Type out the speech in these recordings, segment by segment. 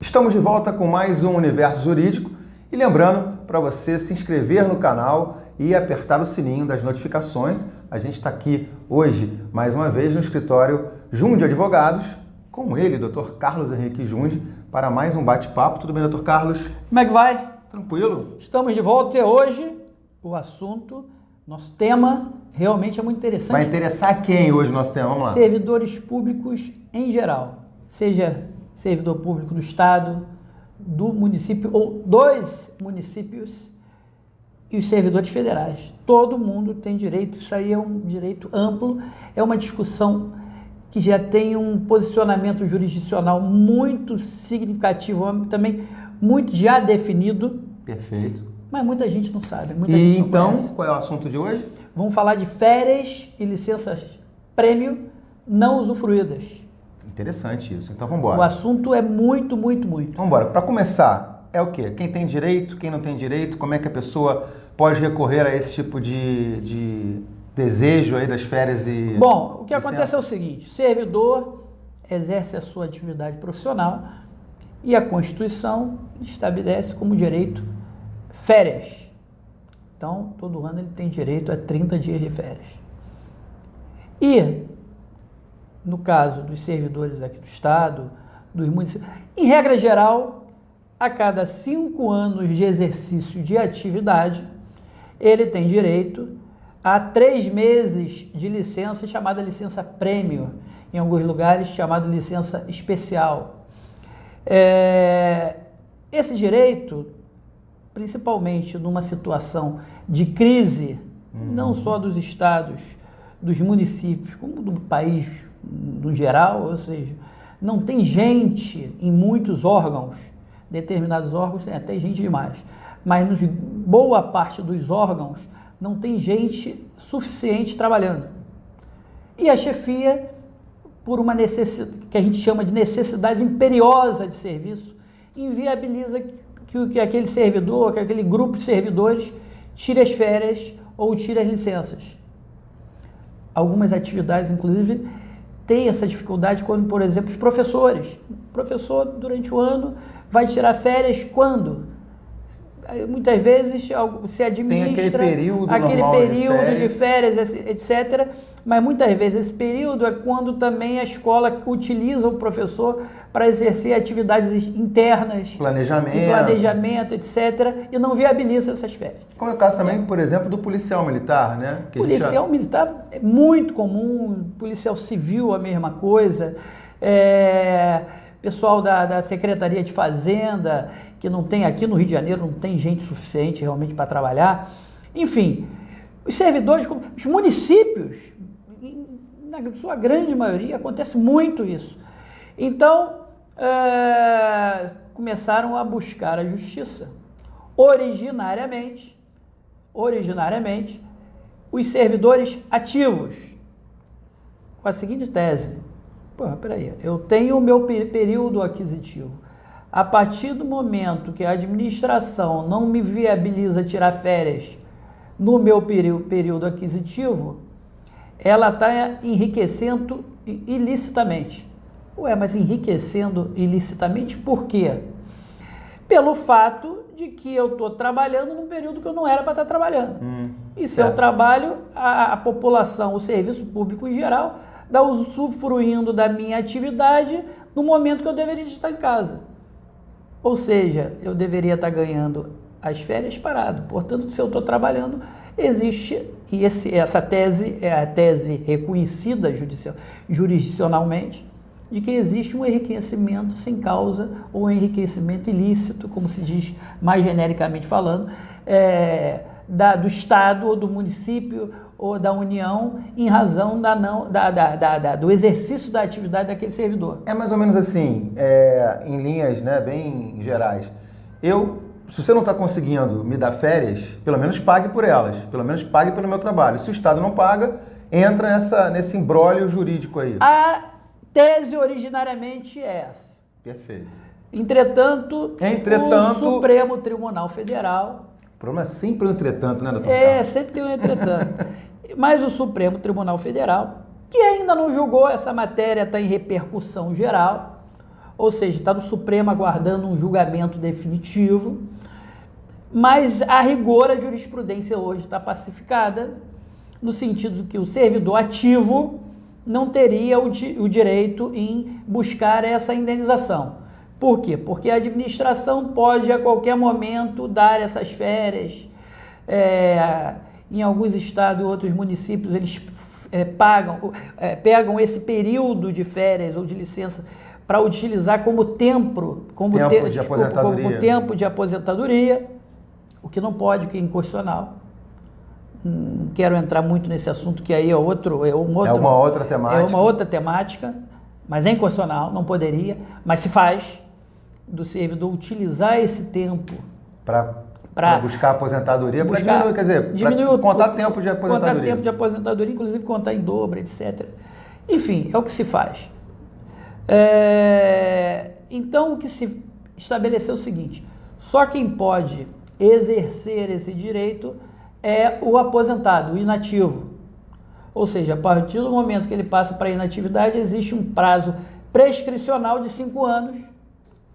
Estamos de volta com mais um Universo Jurídico e lembrando para você se inscrever no canal e apertar o sininho das notificações. A gente está aqui hoje, mais uma vez, no escritório Jundi Advogados, com ele, Dr. Carlos Henrique Jundi, para mais um bate-papo. Tudo bem, Dr. Carlos? Como é que vai? Tranquilo? Estamos de volta e hoje o assunto, nosso tema, realmente é muito interessante. Vai interessar quem hoje o nosso tema? Vamos lá. Servidores públicos em geral, seja servidor público do Estado, do município ou dos municípios e os servidores federais. Todo mundo tem direito, isso aí é um direito amplo, é uma discussão que já tem um posicionamento jurisdicional muito significativo, também muito já definido. Perfeito. Mas muita gente não sabe. Muita gente não então, conhece. qual é o assunto de hoje? Vamos falar de férias e licenças prêmio não usufruídas. Interessante isso. Então vamos embora. O assunto é muito. Vamos embora. Para começar, é o quê? Quem tem direito, quem não tem direito, como é que a pessoa pode recorrer a esse tipo de desejo aí das férias e... Bom, o que acontece é o seguinte, o servidor exerce a sua atividade profissional e a Constituição estabelece como direito férias. Então, todo ano ele tem direito a 30 dias de férias. E, no caso dos servidores aqui do Estado, dos municípios, em regra geral, a cada 5 anos de exercício de atividade, ele tem direito a 3 meses de licença, chamada licença prêmio, em alguns lugares chamada licença especial. Esse direito, principalmente numa situação de crise, não só dos estados, dos municípios, como do país no geral, ou seja, não tem gente em muitos órgãos, determinados órgãos tem até gente demais, mas boa parte dos órgãos não tem gente suficiente trabalhando. E a chefia, por uma necessidade, que a gente chama de necessidade imperiosa de serviço, inviabiliza que aquele servidor, que aquele grupo de servidores tire as férias ou tire as licenças. Algumas atividades, inclusive, têm essa dificuldade quando, por exemplo, os professores. O professor, durante o ano, vai tirar férias quando? Muitas vezes se administra aquele período de férias, etc. Mas muitas vezes esse período é quando também a escola utiliza o professor para exercer atividades internas, planejamento, etc. E não viabiliza essas férias. Como é o caso também, por exemplo, do policial militar, né? Policial militar é muito comum, policial civil a mesma coisa. Pessoal da Secretaria de Fazenda, que não tem aqui no Rio de Janeiro, não tem gente suficiente realmente para trabalhar. Enfim, os servidores, os municípios, na sua grande maioria, acontece muito isso. Então, começaram a buscar a justiça. Originariamente, os servidores ativos, com a seguinte tese: peraí, eu tenho o meu período aquisitivo. A partir do momento que a administração não me viabiliza tirar férias no meu período aquisitivo, ela está enriquecendo ilicitamente. Mas enriquecendo ilicitamente por quê? Pelo fato de que eu estou trabalhando num período que eu não era para estar trabalhando. E se eu trabalho, a população, o serviço público em geral, está usufruindo da minha atividade no momento que eu deveria estar em casa. Ou seja, eu deveria estar ganhando as férias parado. Portanto, se eu estou trabalhando, existe, e essa tese é a tese reconhecida jurisdicionalmente, de que existe um enriquecimento sem causa ou um enriquecimento ilícito, como se diz mais genericamente falando, do Estado ou do município ou da União em razão do exercício da atividade daquele servidor. É mais ou menos assim, em linhas, né, bem gerais. Se você não está conseguindo me dar férias, pelo menos pague por elas, pelo menos pague pelo meu trabalho. Se o Estado não paga, entra nesse imbróglio jurídico aí. A tese originariamente é essa. Perfeito. Entretanto, o Supremo Tribunal Federal... O problema é sempre o entretanto, né, doutor Carlos? Sempre tem um entretanto. Mas o Supremo Tribunal Federal, que ainda não julgou, essa matéria está em repercussão geral, ou seja, está no Supremo aguardando um julgamento definitivo, mas a rigor a jurisprudência hoje está pacificada, no sentido que o servidor ativo não teria o direito em buscar essa indenização. Por quê? Porque a administração pode a qualquer momento dar essas férias. Em alguns estados e outros municípios eles pegam esse período de férias ou de licença para utilizar como tempo de aposentadoria, o que não pode, o que é inconstitucional. Não quero entrar muito nesse assunto, que aí é uma outra temática, mas é inconstitucional, não poderia, mas se faz do servidor utilizar esse tempo para buscar aposentadoria, para diminuir, quer dizer, contar tempo de aposentadoria. Contar tempo de aposentadoria, inclusive contar em dobro, etc. Enfim, é o que se faz. Então, o que se estabeleceu é o seguinte: só quem pode exercer esse direito é o aposentado, o inativo. Ou seja, a partir do momento que ele passa para a inatividade, existe um prazo prescricional de 5 anos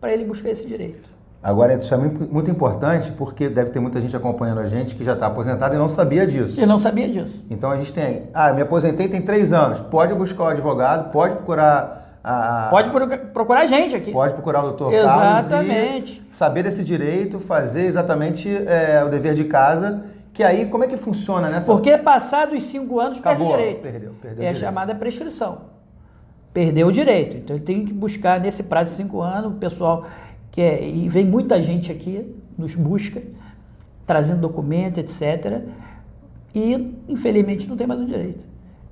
para ele buscar esse direito. Agora, isso é muito importante, porque deve ter muita gente acompanhando a gente que já está aposentado e não sabia disso. Então a gente tem, me aposentei tem 3 anos, pode buscar o advogado, pode procurar pode procurar a gente aqui. Pode procurar o doutor Exatamente. Carlos e saber desse direito, fazer exatamente o dever de casa, que aí como é que funciona nessa... Porque passados os 5 anos acabou, perde o direito. Perdeu é a direito. chamada prescrição. Perdeu o direito. Então ele tem que buscar nesse prazo de 5 anos, o pessoal e vem muita gente aqui, nos busca, trazendo documento, etc. E, infelizmente, não tem mais o direito,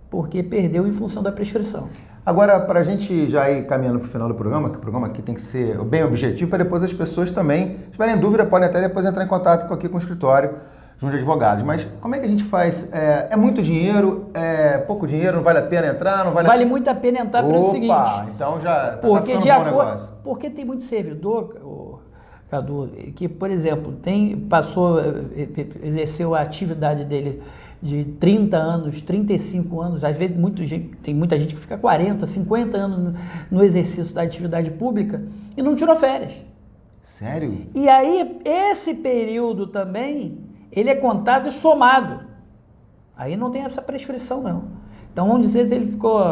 porque perdeu em função da prescrição. Agora, para a gente já ir caminhando para o final do programa, que o programa aqui tem que ser bem objetivo, para depois as pessoas também, se tiverem dúvida, podem até depois entrar em contato aqui com o escritório junto de advogados. Mas como é que a gente faz? É muito dinheiro? É pouco dinheiro? Não vale a pena entrar? Não vale muito a pena entrar pelo seguinte. Então já porque tá ficando um bom negócio. Porque tem muito servidor, Cadu, que, por exemplo, exerceu a atividade dele de 30 anos, 35 anos, às vezes tem muita gente que fica 40, 50 anos no exercício da atividade pública e não tirou férias. Sério? E aí, esse período também, ele é contado e somado. Aí não tem essa prescrição, não. Então, vamos dizer que ele ficou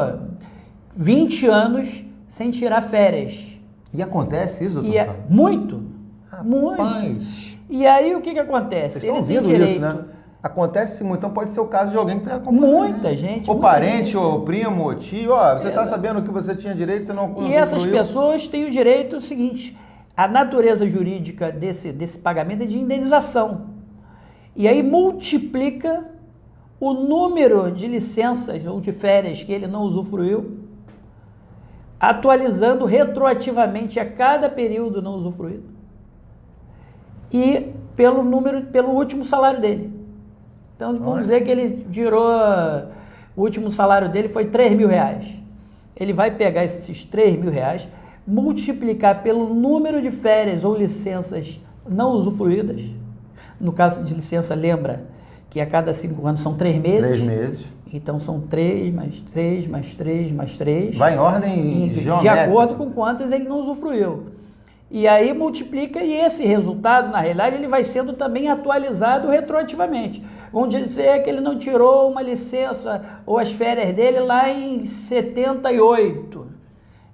20 anos sem tirar férias. E acontece isso, doutor? Muito. Rapaz. Muito. E aí, o que acontece? Vocês estão ouvindo isso, né? Acontece muito, então pode ser o caso de alguém que está acompanhando. Muita gente. Ou parente, ou primo, ou tio. Você está sabendo que você tinha direito, você não... E essas pessoas têm o direito, seguinte, a natureza jurídica desse pagamento é de indenização. E aí multiplica o número de licenças ou de férias que ele não usufruiu, atualizando retroativamente a cada período não usufruído e pelo último salário dele. Então, vamos dizer que ele o último salário dele foi R$3.000. Ele vai pegar esses R$3.000, multiplicar pelo número de férias ou licenças não usufruídas. No caso de licença, lembra que a cada 5 anos são 3 meses. 3 meses. Então, são 3, mais 3, mais 3, mais 3. Vai em ordem geométrica. De acordo com quantos ele não usufruiu. E aí multiplica e esse resultado, na realidade, ele vai sendo também atualizado retroativamente. Vamos dizer que ele não tirou uma licença ou as férias dele lá em 78.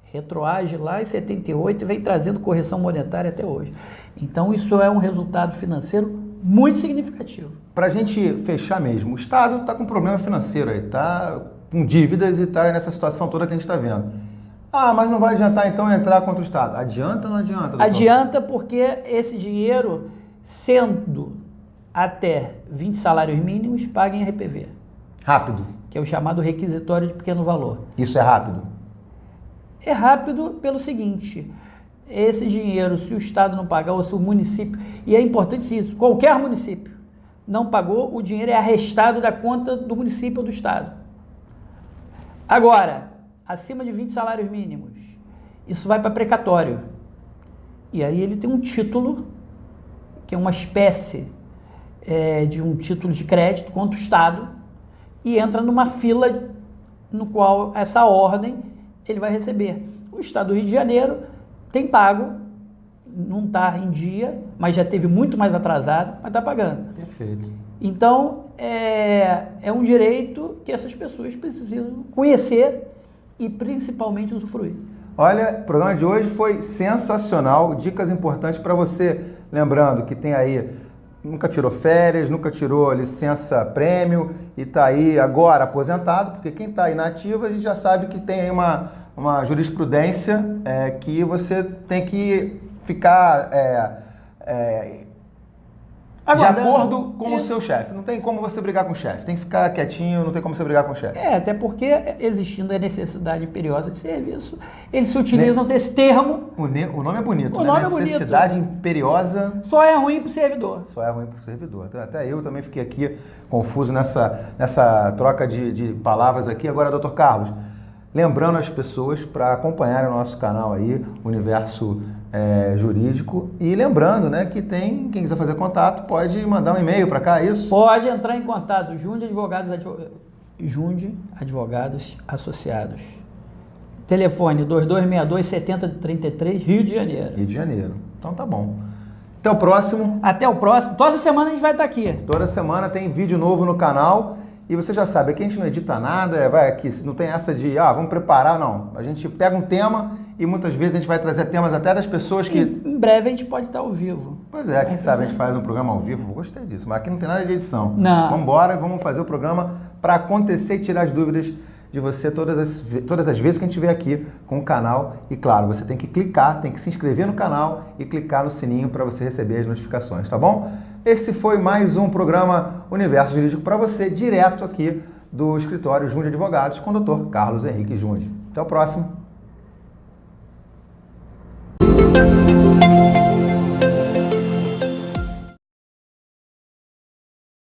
Retroage lá em 78 e vem trazendo correção monetária até hoje. Então, isso é um resultado financeiro muito significativo. Para a gente fechar mesmo, o Estado está com problema financeiro aí, está com dívidas e está nessa situação toda que a gente está vendo. Mas não vai adiantar então entrar contra o Estado. Adianta ou não adianta, doutor? Adianta porque esse dinheiro, sendo até 20 salários mínimos, paga em RPV. Rápido. Que é o chamado requisitório de pequeno valor. Isso é rápido? É rápido pelo seguinte, esse dinheiro, se o Estado não pagar, ou se o município, e é importante isso, qualquer município não pagou, o dinheiro é arrestado da conta do município ou do Estado. Agora, acima de 20 salários mínimos, isso vai para precatório. E aí ele tem um título, que é uma espécie de um título de crédito contra o Estado, e entra numa fila no qual essa ordem ele vai receber. O Estado do Rio de Janeiro tem pago, não está em dia, mas já teve muito mais atrasado, mas está pagando. Perfeito. Então, é um direito que essas pessoas precisam conhecer e principalmente usufruir. Olha, o programa de hoje foi sensacional, dicas importantes para você. Lembrando que tem aí, nunca tirou férias, nunca tirou licença prêmio e está aí agora aposentado, porque quem está aí na ativa, a gente já sabe que tem aí uma jurisprudência que você tem que ficar de acordo com o seu chefe. Não tem como você brigar com o chefe. Tem que ficar quietinho, não tem como você brigar com o chefe. Até porque, existindo a necessidade imperiosa de serviço, eles se utilizam desse termo. O nome é bonito, O né? nome é bonito. Necessidade imperiosa. Só é ruim para o servidor. Só é ruim para o servidor. Então, até eu também fiquei aqui confuso nessa troca de palavras aqui. Agora, doutor Carlos, lembrando as pessoas para acompanharem o nosso canal aí, Universo Jurídico, e lembrando, né, que quem quiser fazer contato pode mandar um e-mail para cá, é isso? Pode entrar em contato, Junde Advogados Associados. Telefone 2262-7033, Rio de Janeiro. Rio de Janeiro. Então tá bom. Até o próximo. Até o próximo. Toda semana a gente vai estar aqui. Toda semana tem vídeo novo no canal. E você já sabe, aqui a gente não edita nada, vai aqui, não tem essa de, vamos preparar, não. A gente pega um tema e muitas vezes a gente vai trazer temas até das pessoas que... Em breve a gente pode estar ao vivo. Pois é, quem sabe a gente faz um programa ao vivo, gostei disso, mas aqui não tem nada de edição. Não. Vamos embora e vamos fazer o programa para acontecer e tirar as dúvidas de você todas as vezes que a gente vier aqui com o canal. E claro, você tem que clicar, tem que se inscrever no canal e clicar no sininho para você receber as notificações, tá bom? Esse foi mais um programa Universo Jurídico para você, direto aqui do escritório Junde Advogados com o Dr. Carlos Henrique Junde. Até o próximo.